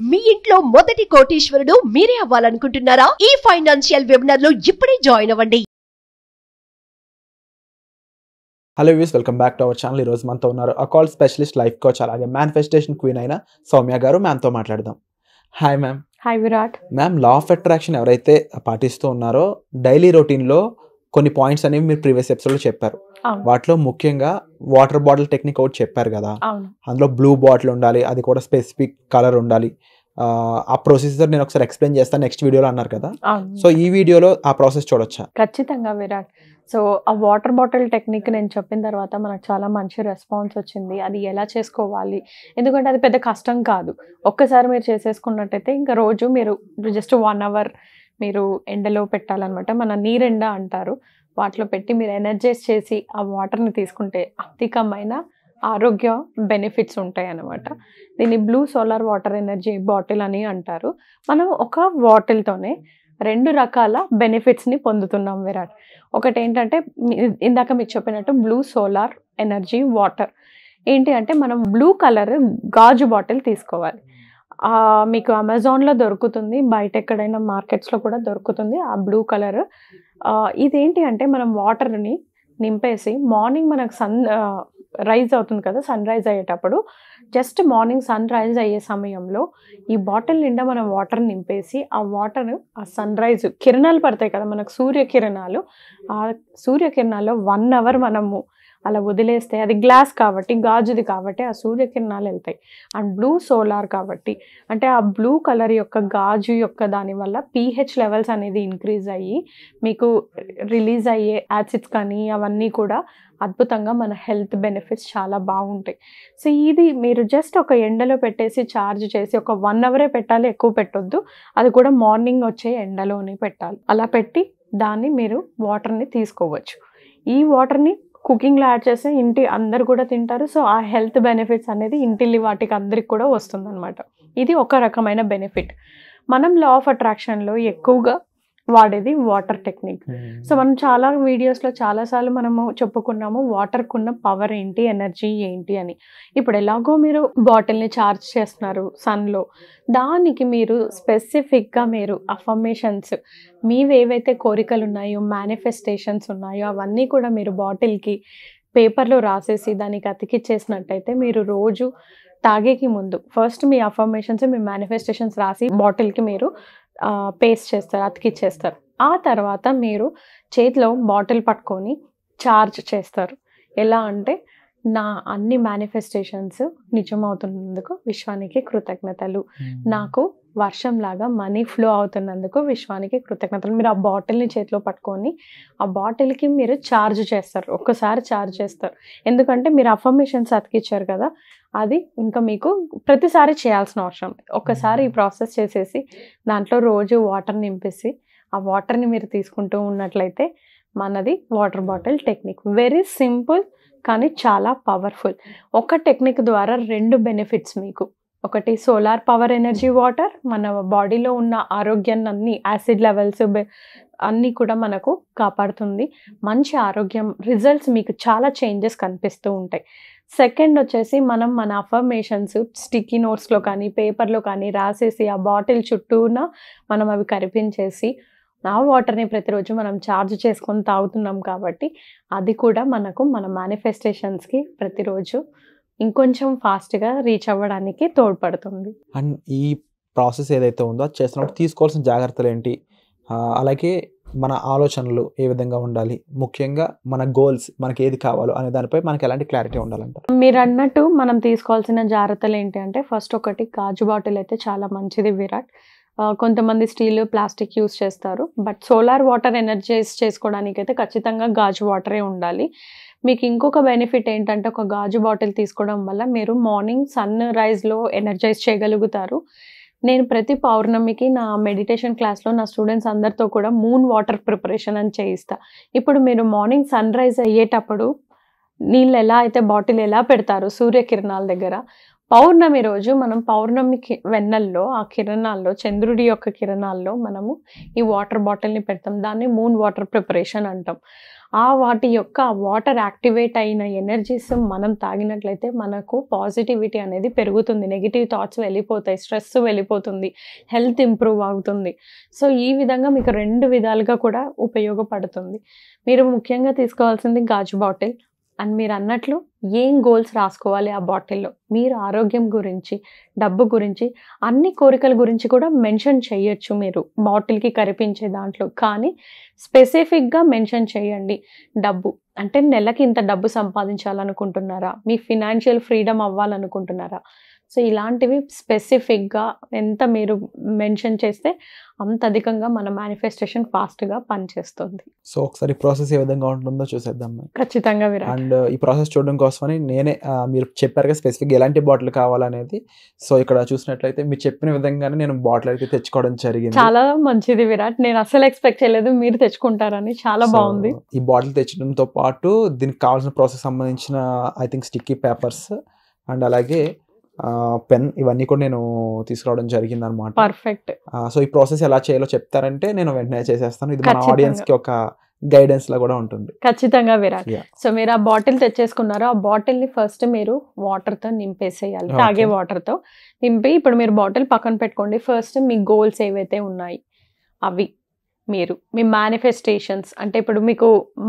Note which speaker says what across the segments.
Speaker 1: మీ ఇంట్లో మొదటి కోటీశ్వరుడు మీరే అవ్వాలనుకుంటున్నారా? ఈ ఫైనాన్షియల్ వెబినార్ లో ఇప్పుడే జాయిన్ అవ్వండి.
Speaker 2: Hello views, welcome back to our channel. ఈరోజు మనతో ఉన్నారు అకాల్ స్పెషలిస్ట్, లైఫ్ కోచ్, అలాగే మేనిఫెస్టేషన్ క్వీన్ అయిన సౌమ్య గారు. మ్యామ్తో మాట్లాడదాం. Hi ma'am.
Speaker 3: Hi Virat.
Speaker 2: Ma'am, law of attraction ఎవరైతే పాటిస్తూ ఉన్నారో డైలీ రొటీన్లో కొన్ని పాయింట్స్ అనేవి మీరు ప్రీవియస్ ఎపిసోడ్లో చెప్పారు. వాటిలో ముఖ్యంగా వాటర్ బాటిల్ టెక్నిక్ ఒకటి చెప్పారు కదా. అందులో బ్లూ బాటిల్ ఉండాలి, అది కూడా స్పెసిఫిక్ కలర్ ఉండాలి. ఆ ప్రొసీజర్ నేను ఒకసారి ఎక్స్ప్లెయిన్ చేస్తాను నెక్స్ట్ వీడియోలో అన్నారు కదా. సో ఈ వీడియోలో ఆ ప్రాసెస్ చూడొచ్చా?
Speaker 3: ఖచ్చితంగా విరాట్. సో ఆ వాటర్ బాటిల్ టెక్నిక్ నేను చెప్పిన తర్వాత మనకు చాలా మంచి రెస్పాన్స్ వచ్చింది. అది ఎలా చేసుకోవాలి, ఎందుకంటే అది పెద్ద కష్టం కాదు. ఒక్కసారి మీరు చేసేసుకున్నట్టయితే ఇంకా రోజు మీరు జస్ట్ 1 hour మీరు ఎండలో పెట్టాలన్నమాట. మన నీరెండ అంటారు. వాటిలో పెట్టి మీరు ఎనర్జైజ్ చేసి ఆ వాటర్ని తీసుకుంటే అధికమైన ఆరోగ్య బెనిఫిట్స్ ఉంటాయి అన్నమాట. దీన్ని blue solar water energy bottle అని అంటారు. మనం ఒక బాటిల్తోనే 2 రకాల బెనిఫిట్స్ని పొందుతున్నాం విరాట్. ఒకటి ఏంటంటే ఇందాక మీకు చెప్పినట్టు బ్లూ సోలార్ ఎనర్జీ వాటర్. ఏంటి అంటే మనం బ్లూ కలర్ గాజు బాటిల్ తీసుకోవాలి. మీకు అమెజాన్లో దొరుకుతుంది, బయట ఎక్కడైనా మార్కెట్స్లో కూడా దొరుకుతుంది ఆ బ్లూ కలర్. ఇదేంటి అంటే మనం వాటర్ని నింపేసి మార్నింగ్ మనకు రైజ్ అవుతుంది కదా, సన్ రైజ్ అయ్యేటప్పుడు జస్ట్ మార్నింగ్ సన్ రైజ్ అయ్యే సమయంలో ఈ బాటిల్ నిండా మనం వాటర్ నింపేసి ఆ వాటర్ ఆ సన్ రైజ్ కిరణాలు పడతాయి కదా మనకు, సూర్యకిరణాలు. ఆ సూర్యకిరణాల్లో 1 hour మనము అలా వదిలేస్తే, అది గ్లాస్ కాబట్టి, గాజుది కాబట్టి ఆ సూర్యకిరణాలు వెళ్తాయి. అండ్ బ్లూ సోలార్ కాబట్టి, అంటే ఆ బ్లూ కలర్ యొక్క గాజు యొక్క దానివల్ల pH లెవెల్స్ అనేది ఇంక్రీజ్ అయ్యి మీకు రిలీజ్ అయ్యే యాసిడ్స్ కానీ అవన్నీ కూడా అద్భుతంగా మన హెల్త్ బెనిఫిట్స్ చాలా బాగుంటాయి. సో ఇది మీరు జస్ట్ ఒక ఎండలో పెట్టేసి ఛార్జ్ చేసి ఒక 1 hour పెట్టాలి, ఎక్కువ పెట్టొద్దు. అది కూడా మార్నింగ్ వచ్చే ఎండలోనే పెట్టాలి. అలా పెట్టి దాన్ని మీరు వాటర్ని తీసుకోవచ్చు. ఈ వాటర్ని కుకింగ్లో యాడ్ చేస్తే ఇంటి అందరు కూడా తింటారు. సో ఆ హెల్త్ బెనిఫిట్స్ అనేది ఇంటిల్లి వాటికి అందరికి కూడా వస్తుందన్నమాట. ఇది ఒక రకమైన బెనిఫిట్. మనం లా ఆఫ్ అట్రాక్షన్లో ఎక్కువగా వాడేది వాటర్ టెక్నిక్. సో మనం చాలా వీడియోస్లో చాలాసార్లు మనము చెప్పుకున్నాము వాటర్కు ఉన్న పవర్ ఏంటి, ఎనర్జీ ఏంటి అని. ఇప్పుడు ఎలాగో మీరు బాటిల్ని ఛార్జ్ చేస్తున్నారు సన్లో, దానికి మీరు స్పెసిఫిక్గా మీరు అఫర్మేషన్స్, మీవి ఏవైతే కోరికలు ఉన్నాయో, మేనిఫెస్టేషన్స్ ఉన్నాయో అవన్నీ కూడా మీరు బాటిల్కి పేపర్లో రాసేసి దానికి అతికిచ్చేసినట్టయితే మీరు రోజు తాగేకి ముందు ఫస్ట్ మీ అఫర్మేషన్స్, మీ మేనిఫెస్టేషన్స్ రాసి బాటిల్కి మీరు పేస్ట్ చేస్తారు, అతికిచ్చేస్తారు. ఆ తర్వాత మీరు చేతిలో బాటిల్ పట్టుకొని ఛార్జ్ చేస్తారు. ఎలా అంటే, నా అన్ని మేనిఫెస్టేషన్స్ నిజమవుతున్నందుకు విశ్వానికి కృతజ్ఞతలు, నాకు వర్షంలాగా మనీ ఫ్లో అవుతున్నందుకు విశ్వానికి కృతజ్ఞతలు. మీరు ఆ బాటిల్ని చేతిలో పట్టుకొని ఆ బాటిల్కి మీరు ఛార్జ్ చేస్తారు, ఒక్కసారి ఛార్జ్ చేస్తారు. ఎందుకంటే మీరు అఫర్మేషన్స్ అతికిచ్చారు కదా, అది ఇంకా మీకు ప్రతిసారి చేయాల్సిన అవసరం. ఒక్కసారి ఈ ప్రాసెస్ చేసేసి దాంట్లో రోజు వాటర్ నింపేసి ఆ వాటర్ని మీరు తీసుకుంటూ ఉన్నట్లయితే మనది water bottle technique. Very simple కానీ చాలా పవర్ఫుల్. ఒక టెక్నిక్ ద్వారా 2 బెనిఫిట్స్ మీకు. ఒకటి సోలార్ పవర్ ఎనర్జీ వాటర్, మన బాడీలో ఉన్న ఆరోగ్యాన్ని అన్ని యాసిడ్ లెవెల్స్ అన్నీ కూడా మనకు కాపాడుతుంది. మంచి ఆరోగ్యం రిజల్ట్స్ మీకు చాలా చేంజెస్ కనిపిస్తూ ఉంటాయి. సెకండ్ వచ్చేసి మనం మన అఫర్మేషన్స్ స్టిక్కీ నోట్స్లో కానీ పేపర్లో కానీ రాసేసి ఆ బాటిల్ చుట్టూన మనం అవి కరిపించేసి ఆ వాటర్ని ప్రతిరోజు మనం ఛార్జ్ చేసుకొని తాగుతున్నాం కాబట్టి అది కూడా మనకు మన మేనిఫెస్టేషన్స్కి ప్రతిరోజు ఇంకొంచెం ఫాస్ట్గా రీచ్ అవ్వడానికి తోడ్పడుతుంది.
Speaker 2: అండ్ ఈ ప్రాసెస్ ఏదైతే ఉందో అది చేస్తున్నప్పుడు తీసుకోవాల్సిన జాగ్రత్తలు ఏంటి, అలాగే మన ఆలోచనలు ఏ విధంగా ఉండాలి, ముఖ్యంగా మన గోల్స్, మనకి ఏది కావాలో అనే దానిపై మనకి ఎలాంటి క్లారిటీ ఉండాలంటారు?
Speaker 3: మీరు అన్నట్టు మనం తీసుకోవాల్సిన జాగ్రత్తలు ఏంటి అంటే, ఫస్ట్ ఒకటి గాజు బాటిల్ అయితే చాలా మంచిది విరాట్. కొంతమంది స్టీల్, ప్లాస్టిక్ యూస్ చేస్తారు. బట్ సోలార్ వాటర్ ఎనర్జైజ్ చేసుకోవడానికి అయితే ఖచ్చితంగా గాజు వాటరే ఉండాలి. మీకు ఇంకొక బెనిఫిట్ ఏంటంటే, ఒక గాజు బాటిల్ తీసుకోవడం వల్ల మీరు మార్నింగ్ సన్ రైజ్లో ఎనర్జైజ్ చేయగలుగుతారు. నేను ప్రతి పౌర్ణమికి నా మెడిటేషన్ క్లాస్లో నా స్టూడెంట్స్ అందరితో కూడా మూన్ వాటర్ ప్రిపరేషన్ అని చేయిస్తా. ఇప్పుడు మీరు మార్నింగ్ సన్ రైజ్ అయ్యేటప్పుడు నీళ్ళు ఎలా అయితే బాటిల్ ఎలా పెడతారు సూర్యకిరణాల దగ్గర, పౌర్ణమి రోజు మనం పౌర్ణమి వెన్నెల్లో ఆ కిరణాల్లో, చంద్రుడి యొక్క కిరణాల్లో మనము ఈ వాటర్ బాటిల్ని పెడతాం. దాన్ని మూన్ వాటర్ ప్రిపరేషన్ అంటాం. వాటి యొక్క వాటర్ యాక్టివేట్ అయిన ఎనర్జీస్ మనం తాగినట్లయితే మనకు పాజిటివిటీ అనేది పెరుగుతుంది, నెగిటివ్ థాట్స్ వెళ్ళిపోతాయి, స్ట్రెస్ వెళ్ళిపోతుంది, హెల్త్ ఇంప్రూవ్ అవుతుంది. సో ఈ విధంగా మీకు 2 విధాలుగా కూడా ఉపయోగపడుతుంది. మీరు ముఖ్యంగా తీసుకోవాల్సింది గాజు బాటిల్. అండ్ మీరు అన్నట్లు ఏం గోల్స్ రాసుకోవాలి ఆ బాటిల్లో, మీరు ఆరోగ్యం గురించి, డబ్బు గురించి, అన్ని కోరికల గురించి కూడా మెన్షన్ చేయొచ్చు మీరు బాటిల్కి కరిపించే దాంట్లో. కానీ స్పెసిఫిక్గా మెన్షన్ చేయండి. డబ్బు అంటే నెలకి ఇంత డబ్బు సంపాదించాలనుకుంటున్నారా, మీ ఫినాన్షియల్ ఫ్రీడమ్ అవ్వాలనుకుంటున్నారా, సో ఇలాంటివి స్పెసిఫిక్గా ఎంత మీరు మెన్షన్ చేస్తే అంత అధికంగా మన మేనిఫెస్టేషన్ ఫాస్ట్గా పనిచేస్తుంది.
Speaker 2: సో ఒకసారి ప్రాసెస్ ఏ విధంగా ఉంటుందో చూసేద్దాం.
Speaker 3: ఖచ్చితంగా విరాట్.
Speaker 2: అండ్ ఈ ప్రాసెస్ చూడడం కోసమని నేనే మీరు చెప్పారుగా స్పెసిఫిక్ ఎలాంటి బాటిల్ కావాలనేది. సో ఇక్కడ చూసినట్లయితే మీరు చెప్పిన విధంగానే నేను బాటిల్ అయితే తెచ్చుకోవడం జరిగింది.
Speaker 3: చాలా మంచిది విరాట్, నేను అసలు ఎక్స్పెక్ట్ చేయలేదు మీరు తెచ్చుకుంటారని. చాలా బాగుంది.
Speaker 2: ఈ బాటిల్ తెచ్చడంతో పాటు దీనికి కావాల్సిన ప్రాసెస్ సంబంధించిన I think sticky papers and అలాగే పెన్, ఇవన్నీ కూడా నేను తీసుకురావడం జరిగింది అనమాట.
Speaker 3: పర్ఫెక్ట్.
Speaker 2: సో ఈ ప్రాసెస్ ఎలా చేయాలో చెప్తారంటే నేను వెంటనే చేసేస్తాను. ఇది మన ఆడియన్స్ కి ఒక గైడెన్స్ లా కూడా ఉంటుంది.
Speaker 3: ఖచ్చితంగా విరాట్. సో మీరు ఆ బాటిల్ తెచ్చేసుకున్నారో ఆ బాటిల్ ని ఫస్ట్ మీరు వాటర్ తో నింపేసేయాలి, తాగే వాటర్ తో నింపి ఇప్పుడు మీరు బాటిల్ పక్కన పెట్టుకోండి. ఫస్ట్ మీ గోల్స్ ఏవైతే ఉన్నాయి అవి మీరు మీ మేనిఫెస్టేషన్స్, అంటే ఇప్పుడు మీకు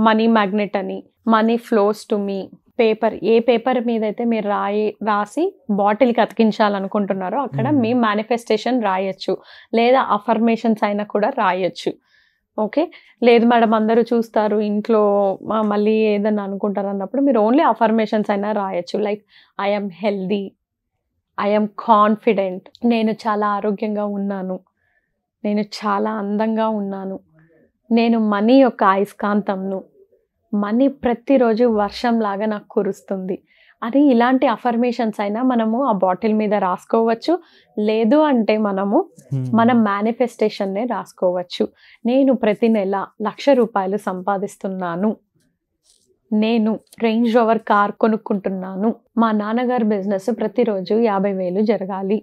Speaker 3: మనీ మ్యాగ్నెట్ అని, money flows to me paper, A paper మీద అయితే మీరు రాసి బాటిల్కి అతికించాలనుకుంటున్నారో అక్కడ మీ మేనిఫెస్టేషన్ రాయొచ్చు, లేదా అఫర్మేషన్స్ అయినా కూడా రాయొచ్చు. ఓకే, లేదు మేడం అందరూ చూస్తారు ఇంట్లో మళ్ళీ ఏదన్నా అనుకుంటారు అన్నప్పుడు మీరు ఓన్లీ అఫర్మేషన్స్ అయినా రాయొచ్చు. Like I'm healthy, I'm confident, నేను చాలా ఆరోగ్యంగా ఉన్నాను, నేను చాలా అందంగా ఉన్నాను, నేను మనీ యొక్క అయస్కాంతంను, మనీ ప్రతిరోజు వర్షంలాగా నాకు కురుస్తుంది అని ఇలాంటి అఫర్మేషన్స్ అయినా మనము ఆ బాటిల్ మీద రాసుకోవచ్చు. లేదు అంటే మనము మన మేనిఫెస్టేషన్నే రాసుకోవచ్చు. నేను ప్రతి నెల 1,00,000 రూపాయలు సంపాదిస్తున్నాను, నేను రేంజ్ రోవర్ కార్ కొనుక్కుంటున్నాను, మా నాన్నగారి బిజినెస్ ప్రతిరోజు 50,000 జరగాలి.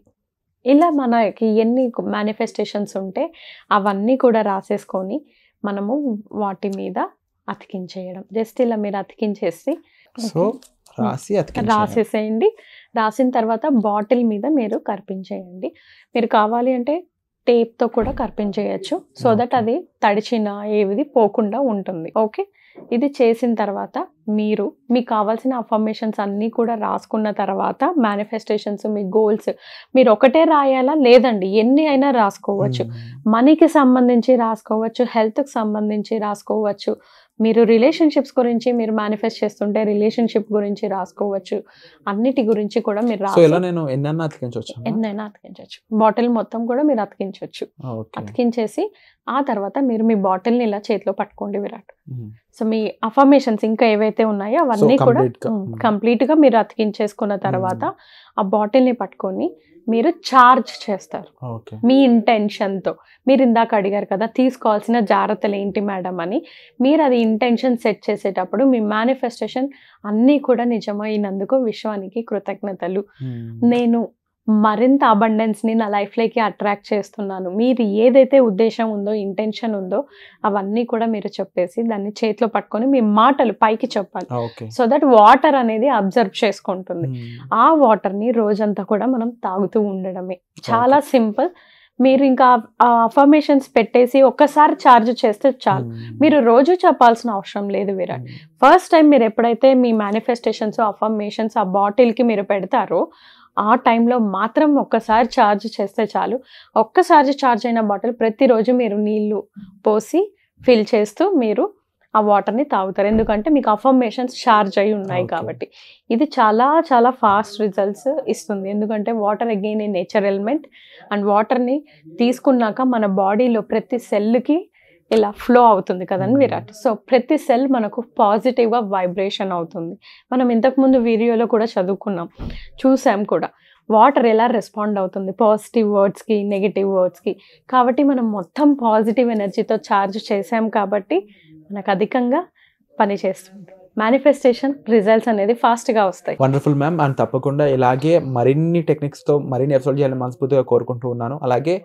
Speaker 3: ఇలా మనకి ఎన్ని మేనిఫెస్టేషన్స్ ఉంటే అవన్నీ కూడా రాసేసుకొని మనము వాటి మీద అతికించేయడం. జస్ట్ ఇలా మీరు అతికించేసి రాసేసేయండి. రాసిన తర్వాత బాటిల్ మీద మీరు కర్పించేయండి. మీరు కావాలి అంటే టేప్తో కూడా కర్పించేయచ్చు, సో దట్ అది తడిచిన ఏది పోకుండా ఉంటుంది. ఓకే, ఇది చేసిన తర్వాత మీకు కావాల్సిన అఫర్మేషన్స్ అన్నీ కూడా రాసుకున్న తర్వాత మేనిఫెస్టేషన్స్, మీ గోల్స్ మీరు ఒకటే రాయాలా, లేదండి ఎన్ని అయినా రాసుకోవచ్చు. మనీకి సంబంధించి రాసుకోవచ్చు, హెల్త్కి సంబంధించి రాసుకోవచ్చు, మీరు రిలేషన్షిప్స్ గురించి మీరు మేనిఫెస్ట్ చేస్తుంటే రిలేషన్షిప్ గురించి రాసుకోవచ్చు, అన్నిటి గురించి కూడా మీరు
Speaker 2: ఎన్నైనా అతికించవచ్చు.
Speaker 3: బాటిల్ మొత్తం కూడా మీరు అతికించవచ్చు. అతికించేసి ఆ తర్వాత మీరు మీ బాటిల్ని ఇలా చేతిలో పట్టుకోండి విరాట్. సో మీ అఫర్మేషన్స్ ఇంకా ఏవైతే ఉన్నాయో అవన్నీ కూడా కంప్లీట్గా మీరు అతికించేసుకున్న తర్వాత ఆ బాటిల్ని పట్టుకొని మీరు చార్జ్ చేస్తారు మీ ఇంటెన్షన్తో. మీరు ఇందాక అడిగారు కదా తీసుకోవాల్సిన జాగ్రత్తలు ఏంటి మేడం అని, మీరు అది ఇంటెన్షన్ సెట్ చేసేటప్పుడు మీ మేనిఫెస్టేషన్ అన్నీ కూడా నిజమైనందుకు విశ్వానికి కృతజ్ఞతలు, నేను మరింత అబండెన్స్ని నా లైఫ్లోకి అట్రాక్ట్ చేస్తున్నాను, మీరు ఏదైతే ఉద్దేశం ఉందో ఇంటెన్షన్ ఉందో అవన్నీ కూడా మీరు చెప్పేసి దాన్ని చేతిలో పట్టుకొని మీ మాటలు పైకి చెప్పాలి. సో దట్ వాటర్ అనేది అబ్జర్వ్ చేసుకుంటుంది. ఆ వాటర్ని రోజంతా కూడా మనం తాగుతూ ఉండడమే. చాలా సింపుల్. మీరు ఇంకా అఫర్మేషన్స్ పెట్టేసి ఒక్కసారి ఛార్జ్ చేస్తే చాలు, మీరు రోజు చెప్పాల్సిన అవసరం లేదు విరాట్. ఫస్ట్ టైం మీరు ఎప్పుడైతే మీ మేనిఫెస్టేషన్స్ అఫర్మేషన్స్ ఆ బాటిల్కి మీరు పెడతారో ఆ టైంలో మాత్రం ఒక్కసారి ఛార్జ్ చేస్తే చాలు. ఒక్కసారి ఛార్జ్ అయిన బాటిల్ ప్రతిరోజు మీరు నీళ్లు పోసి ఫిల్ చేస్తూ మీరు ఆ వాటర్ని తాగుతారు, ఎందుకంటే మీకు అఫర్మేషన్స్ ఛార్జ్ అయి ఉన్నాయి కాబట్టి. ఇది చాలా చాలా ఫాస్ట్ రిజల్ట్స్ ఇస్తుంది, ఎందుకంటే water again A nature element and వాటర్ని తీసుకున్నాక మన బాడీలో ప్రతి సెల్కి ఇలా ఫ్లో అవుతుంది కదండి విరాట్. సో ప్రతి సెల్ మనకు పాజిటివ్గా వైబ్రేషన్ అవుతుంది. మనం ఇంతకుముందు వీడియోలో కూడా చదువుకున్నాం, చూసాం కూడా వాటర్ ఎలా రెస్పాండ్ అవుతుంది పాజిటివ్ వర్డ్స్కి నెగిటివ్ వర్డ్స్కి. కాబట్టి మనం మొత్తం పాజిటివ్ ఎనర్జీతో ఛార్జ్ చేసాం కాబట్టి మనకు అధికంగా పనిచేస్తుంది. మేనిఫెస్టేషన్ రిజల్ట్స్ అనేది ఫాస్ట్గా వస్తాయి.
Speaker 2: Wonderful ma'am. అండ్ తప్పకుండా ఇలాగే మరిన్ని టెక్నిక్స్తో మరిన్ని ఎపిసోడ్ చేయాలని మనస్ఫూర్తిగా కోరుకుంటూ ఉన్నాను. అలాగే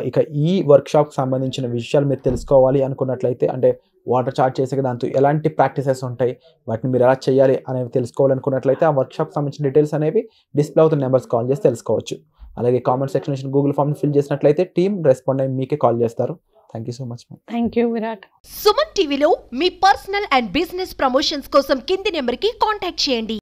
Speaker 2: ఇక ఈ వర్క్షాప్కి సంబంధించిన విషయాలు మీరు తెలుసుకోవాలి అనుకున్నట్లయితే, అంటే వాటర్ చార్జ్ చేసే దాంతో ఎలాంటి ప్రాక్టీసెస్ ఉంటాయి, వాటిని మీరు ఎలా చేయాలి అనేవి తెలుసుకోవాలనుకున్నట్లయితే ఆ వర్క్షాప్కి సంబంధించిన డీటెయిల్స్ అనేవి డిస్ప్లే అవుతున్న నెంబర్స్ కాల్ చేసి తెలుసుకోవచ్చు. అలాగే కామెంట్ సెక్షన్ నుంచి గూగుల్ ఫామ్ ఫిల్ చేసినట్లయితే టీమ్ రెస్పాండ్ అయ్యి మీకే కాల్ చేస్తారు. Thank you so much ma'am.
Speaker 3: Thank you Virat.
Speaker 1: Suman టీవీలో మీ పర్సనల్ అండ్ బిజినెస్ ప్రమోషన్స్ కోసం కింది నెంబర్కి కాంటాక్ట్ చేయండి.